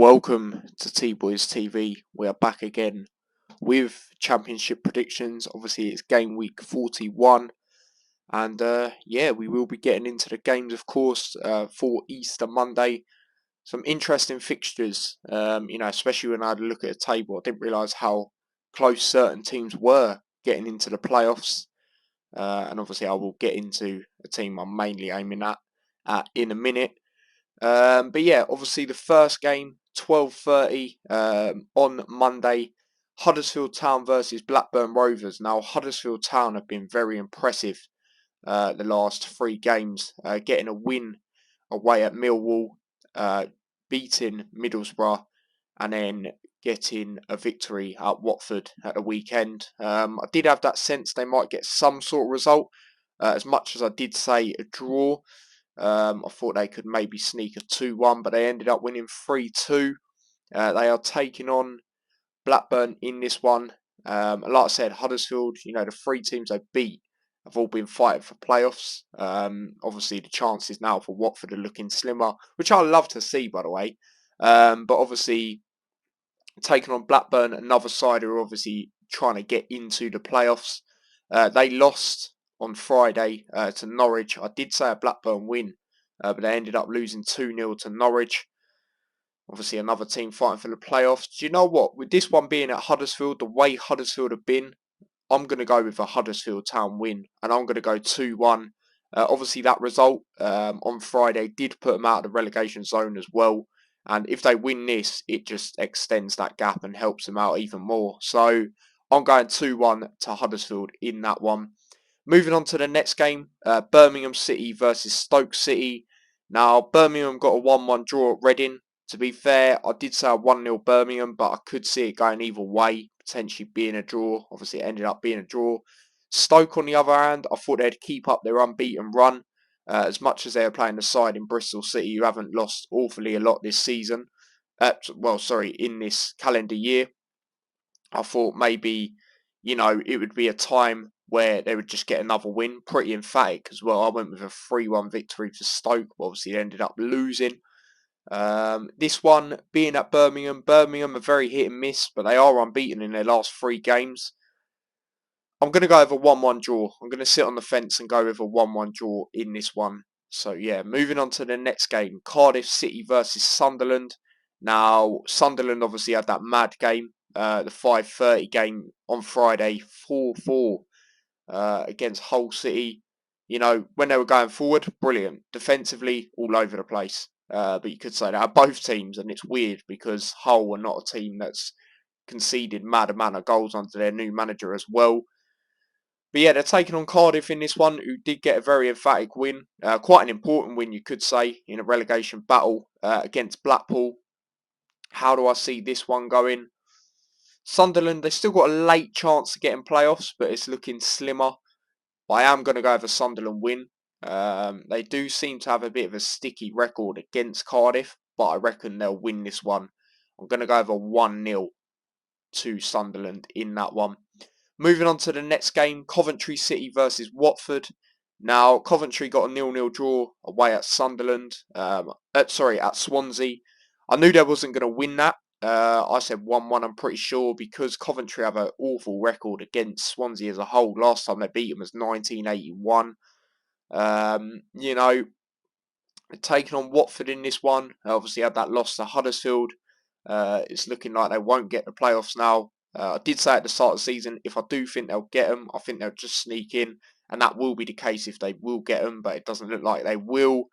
Welcome to T-Boys TV. We are back again with championship predictions. Obviously, it's game week 41, and we will be getting into the games, of course, for Easter Monday. Some interesting fixtures, especially when I had a look at the table. I didn't realise how close certain teams were getting into the playoffs, and obviously, I will get into a team I'm mainly aiming at in a minute. But yeah, obviously the first game, 12:30 on Monday, Huddersfield Town versus Blackburn Rovers. Now, Huddersfield Town have been very impressive the last three games, getting a win away at Millwall, beating Middlesbrough, and then getting a victory at Watford at the weekend. I did have that sense they might get some sort of result, as much as I did say a draw. I thought they could maybe sneak a 2-1, but they ended up winning 3-2. They are taking on Blackburn in this one. Like I said, Huddersfield, the three teams they beat have all been fighting for playoffs. Obviously, the chances now for Watford are looking slimmer, which I love to see, by the way. But obviously, taking on Blackburn, another side who are obviously trying to get into the playoffs. They lost on Friday to Norwich. I did say a Blackburn win, but they ended up losing 2-0 to Norwich. Obviously, another team fighting for the playoffs. Do you know what? With this one being at Huddersfield, the way Huddersfield have been, I'm going to go with a Huddersfield Town win, and I'm going to go 2-1. Obviously, that result on Friday did put them out of the relegation zone as well. And if they win this, it just extends that gap and helps them out even more. So I'm going 2-1 to Huddersfield in that one. Moving on to the next game, Birmingham City versus Stoke City. Now, Birmingham got a 1-1 draw at Reading. To be fair, I did say a 1-0 Birmingham, but I could see it going either way, potentially being a draw. Obviously, it ended up being a draw. Stoke, on the other hand, I thought they'd keep up their unbeaten run. As much as they are playing the side in Bristol City, who haven't lost awfully a lot this season. In this calendar year. I thought maybe, it would be a time where they would just get another win. Pretty emphatic as well. I went with a 3-1 victory for Stoke. Obviously, they ended up losing. This one being at Birmingham. Birmingham are very hit and miss, but they are unbeaten in their last three games. I'm going to go with a 1-1 draw. I'm going to sit on the fence and go with a 1-1 draw in this one. So yeah, moving on to the next game. Cardiff City versus Sunderland. Now, Sunderland obviously had that mad game. The 5:30 game on Friday, 4-4 against Hull City. When they were going forward, brilliant. Defensively, all over the place. But you could say that are both teams, and it's weird because Hull are not a team that's conceded mad amount of goals under their new manager as well. But yeah, they're taking on Cardiff in this one, who did get a very emphatic win. Quite an important win, you could say, in a relegation battle against Blackpool. How do I see this one going? Sunderland, they've still got a late chance to get in playoffs, but it's looking slimmer. But I am going to go with a Sunderland win. They do seem to have a bit of a sticky record against Cardiff, but I reckon they'll win this one. I'm going to go with a 1-0 to Sunderland in that one. Moving on to the next game, Coventry City versus Watford. Now, Coventry got a 0-0 draw away at Sunderland. At Swansea. I knew they wasn't going to win that. I said 1-1, I'm pretty sure, because Coventry have an awful record against Swansea as a whole. Last time they beat them was 1981. Taking on Watford in this one. They obviously had that loss to Huddersfield. It's looking like they won't get the playoffs now. I did say at the start of the season, if I do think they'll get them, I think they'll just sneak in. And that will be the case if they will get them, but it doesn't look like they will.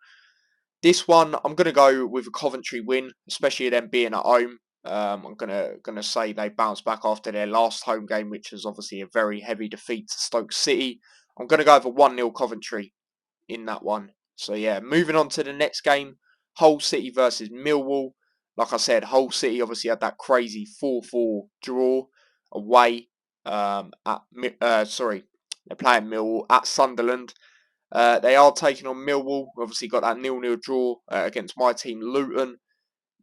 This one, I'm going to go with a Coventry win, especially them being at home. I'm gonna say they bounce back after their last home game, which was obviously a very heavy defeat to Stoke City. I'm going to go with a 1-0 Coventry in that one. So yeah, moving on to the next game, Hull City versus Millwall. Like I said, Hull City obviously had that crazy 4-4 draw away they're playing Millwall at Sunderland. They are taking on Millwall. Obviously got that 0-0 draw against my team, Luton.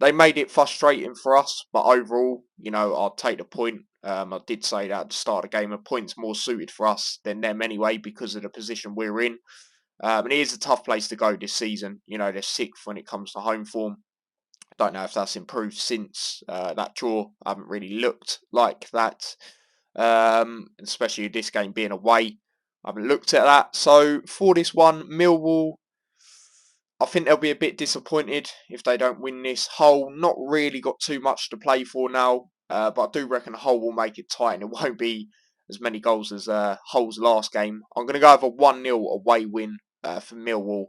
They made it frustrating for us, but overall, I'll take the point. I did say that at the start of the game, a point's more suited for us than them anyway because of the position we're in. And it is a tough place to go this season. They're sixth when it comes to home form. Don't know if that's improved since that draw. I haven't really looked like that, especially this game being away. I haven't looked at that. So for this one, Millwall, I think they'll be a bit disappointed if they don't win this. Hull not really got too much to play for now, but I do reckon Hull will make it tight and it won't be as many goals as Hull's last game. I'm going to go over 1-0 away win for Millwall.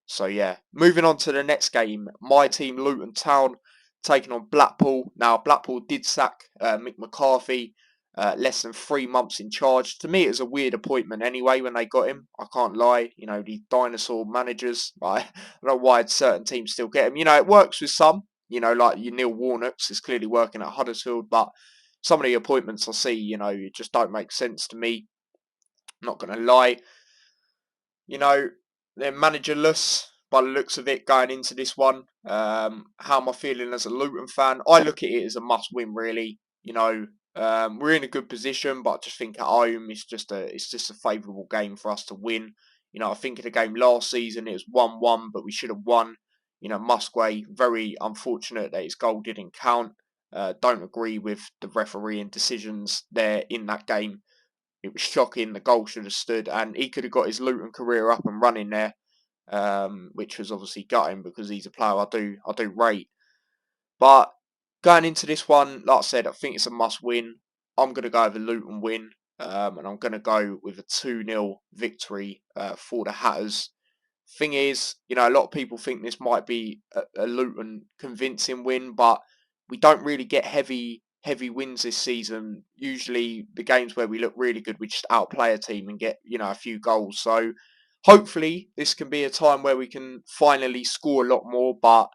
So yeah, moving on to the next game. My team, Luton Town, taking on Blackpool. Now, Blackpool did sack Mick McCarthy less than 3 months in charge. To me, it was a weird appointment anyway when they got him. I can't lie. You know, these dinosaur managers, I don't know why certain teams still get him. You know, it works with some. You know, like your Neil Warnock's is clearly working at Huddersfield, but some of the appointments I see, you know, it just don't make sense to me. I'm not going to lie. You know, they're managerless by the looks of it going into this one. How am I feeling as a Luton fan? I look at it as a must-win, really. You know, we're in a good position, but I just think at home it's just a favourable game for us to win. You know, I think of the game last season, it was 1-1, but we should have won. You know, Musgrave, very unfortunate that his goal didn't count. Don't agree with the refereeing decisions there in that game. It was shocking. The goal should have stood, and he could have got his Luton career up and running there, which was obviously gutting because he's a player I do rate. But going into this one, like I said, I think it's a must-win. I'm going to go with a Luton win, and I'm going to go with a 2-0 victory for the Hatters. Thing is, you know, a lot of people think this might be a Luton convincing win, but we don't really get heavy wins this season. Usually the games where we look really good, we just outplay a team and get, you know, a few goals. So hopefully this can be a time where we can finally score a lot more, but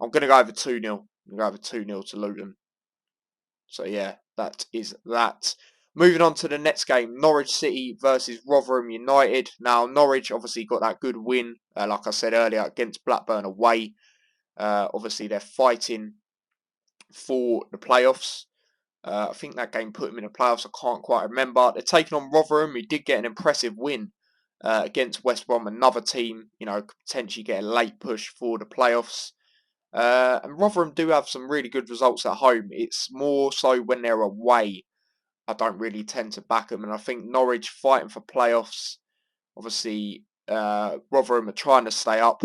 I'm going to go over 2-0. I'm going to go over 2-0 to Luton. So yeah, that is that. Moving on to the next game, Norwich City versus Rotherham United. Now, Norwich obviously got that good win, like I said earlier, against Blackburn away. Obviously, they're fighting for the playoffs. I think that game put them in the playoffs. I can't quite remember. They're taking on Rotherham, who did get an impressive win against West Brom, another team, you know, could potentially get a late push for the playoffs. And Rotherham do have some really good results at home. It's more so when they're away, I don't really tend to back them. And I think Norwich fighting for playoffs. Obviously, Rotherham are trying to stay up,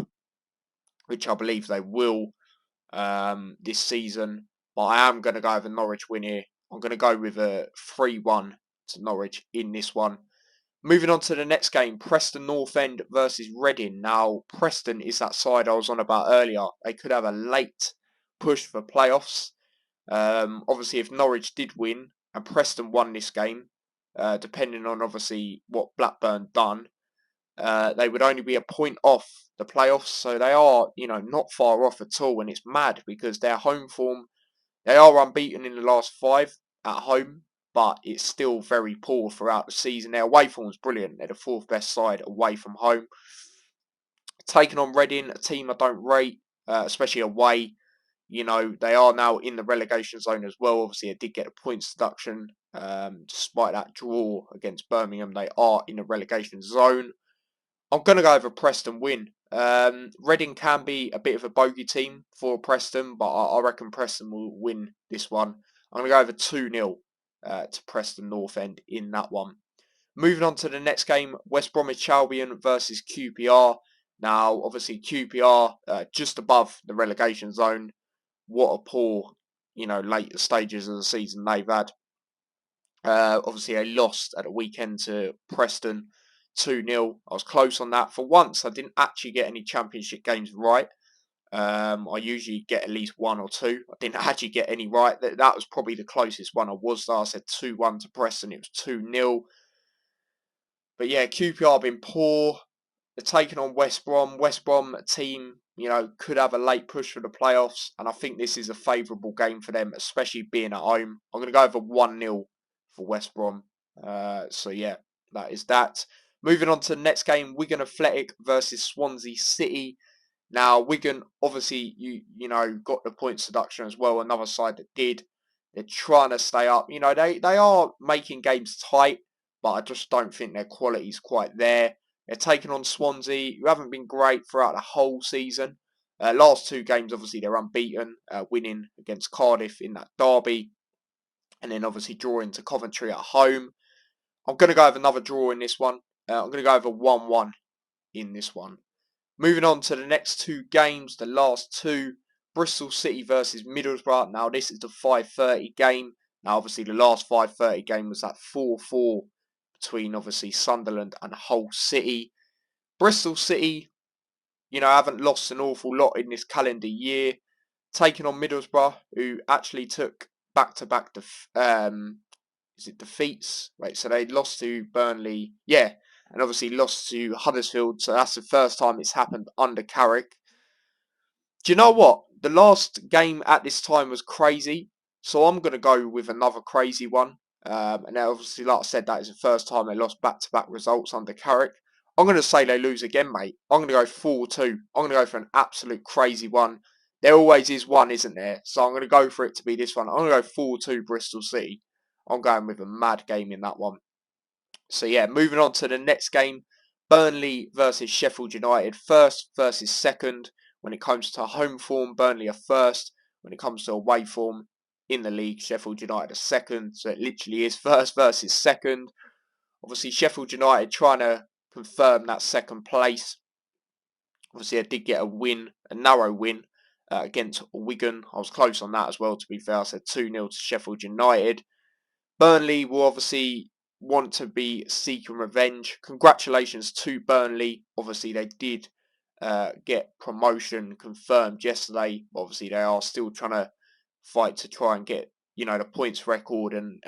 which I believe they will this season. But I am going to go with a Norwich win here. I'm going to go with a 3-1 to Norwich in this one. Moving on to the next game, Preston North End versus Reading. Now, Preston is that side I was on about earlier. They could have a late push for playoffs. Obviously, if Norwich did win and Preston won this game, depending on obviously what Blackburn done, they would only be a point off the playoffs. So they are, you know, not far off at all. And it's mad because their home form, they are unbeaten in the last 5 at home, but it's still very poor throughout the season. Their away form is brilliant. They're the 4th best side away from home. Taking on Reading, a team I don't rate, especially away. You know, they are now in the relegation zone as well. Obviously, they did get a points deduction. Despite that draw against Birmingham, they are in the relegation zone. I'm going to go over Preston win. Reading can be a bit of a bogey team for Preston, but I reckon Preston will win this one. I'm going to go over 2-0 to Preston North End in that one. Moving on to the next game, West Bromwich Albion versus QPR. Now, obviously, QPR just above the relegation zone. What a poor, you know, later stages of the season they've had. Obviously, they lost at the weekend to Preston 2-0. I was close on that. For once, I didn't actually get any championship games right. I usually get at least 1 or 2. I didn't actually get any right. That was probably the closest one I was there. I said 2-1 to Preston. It was 2-0. But yeah, QPR have been poor. They're taking on West Brom. West Brom, a team, you know, could have a late push for the playoffs. And I think this is a favourable game for them, especially being at home. I'm going to go over 1-0 for West Brom. So yeah, that is that. Moving on to the next game, Wigan Athletic versus Swansea City. Now, Wigan, obviously, you know, got the points deduction as well. Another side that did. They're trying to stay up. You know, they are making games tight, but I just don't think their quality's quite there. They're taking on Swansea, who haven't been great throughout the whole season. Last 2 games, obviously, they're unbeaten, winning against Cardiff in that derby, and then obviously drawing to Coventry at home. I'm going to go with another draw in this one. I'm going to go over 1-1 in this one. Moving on to the next 2 games, the last 2, Bristol City versus Middlesbrough. Now, this is the 5:30 game. Now, obviously, the last 5:30 game was that 4-4 between, obviously, Sunderland and Hull City. Bristol City, haven't lost an awful lot in this calendar year. Taking on Middlesbrough, who actually took back-to-back defeats. Wait, so they lost to Burnley, yeah, and obviously lost to Huddersfield. So that's the first time it's happened under Carrick. Do you know what? The last game at this time was crazy, so I'm going to go with another crazy one. And obviously, like I said, that is the first time they lost back-to-back results under Carrick. I'm going to say they lose again, mate. I'm going to go 4-2. I'm going to go for an absolute crazy one. There always is one, isn't there? So I'm going to go for it to be this one. I'm going to go 4-2 Bristol City. I'm going with a mad game in that one. So yeah, moving on to the next game. Burnley versus Sheffield United. First versus second. When it comes to home form, Burnley are first. When it comes to away form in the league, Sheffield United are second. So it literally is first versus second. Obviously, Sheffield United trying to confirm that second place. Obviously, I did get a win, a narrow win against Wigan. I was close on that as well, to be fair. I said 2-0 to Sheffield United. Burnley will obviously want to be seeking revenge. Congratulations to Burnley. Obviously, they did get promotion confirmed yesterday. Obviously, they are still trying to fight to try and get, the points record and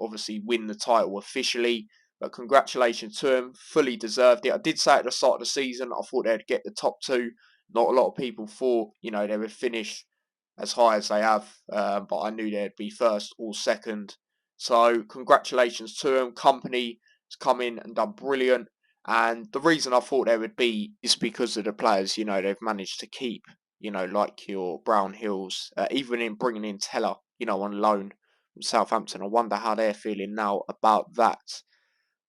obviously win the title officially. But congratulations to them. Fully deserved it. I did say at the start of the season, I thought they'd get the top 2. Not a lot of people thought, they would finish as high as they have. But I knew they'd be first or second. So congratulations to them. Company has come in and done brilliant. And the reason I thought they would be is because of the players, they've managed to keep, like your Brown Hills, even in bringing in Teller, on loan from Southampton. I wonder how they're feeling now about that.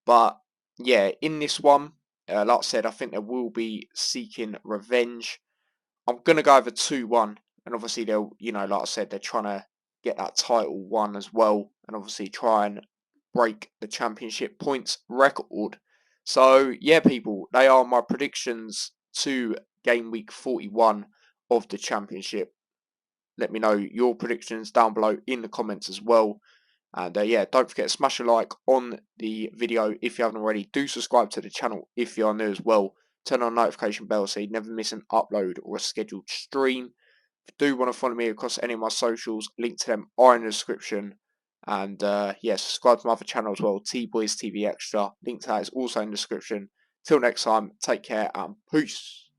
But yeah, in this one, like I said, I think they will be seeking revenge. I'm going to go over 2-1. And obviously, they'll, like I said, they're trying to get that title won as well. And obviously try and break the championship points record. So, yeah, people, they are my predictions to game week 41 of the championship. Let me know your predictions down below in the comments as well. And yeah, don't forget to smash a like on the video if you haven't already. Do subscribe to the channel if you are new as well. Turn on notification bell so you never miss an upload or a scheduled stream. If you do want to follow me across any of my socials, links to them are in the description. And yeah, subscribe to my other channel as well, T-Boys TV Extra. Link to that is also in the description. Till next time, take care and peace.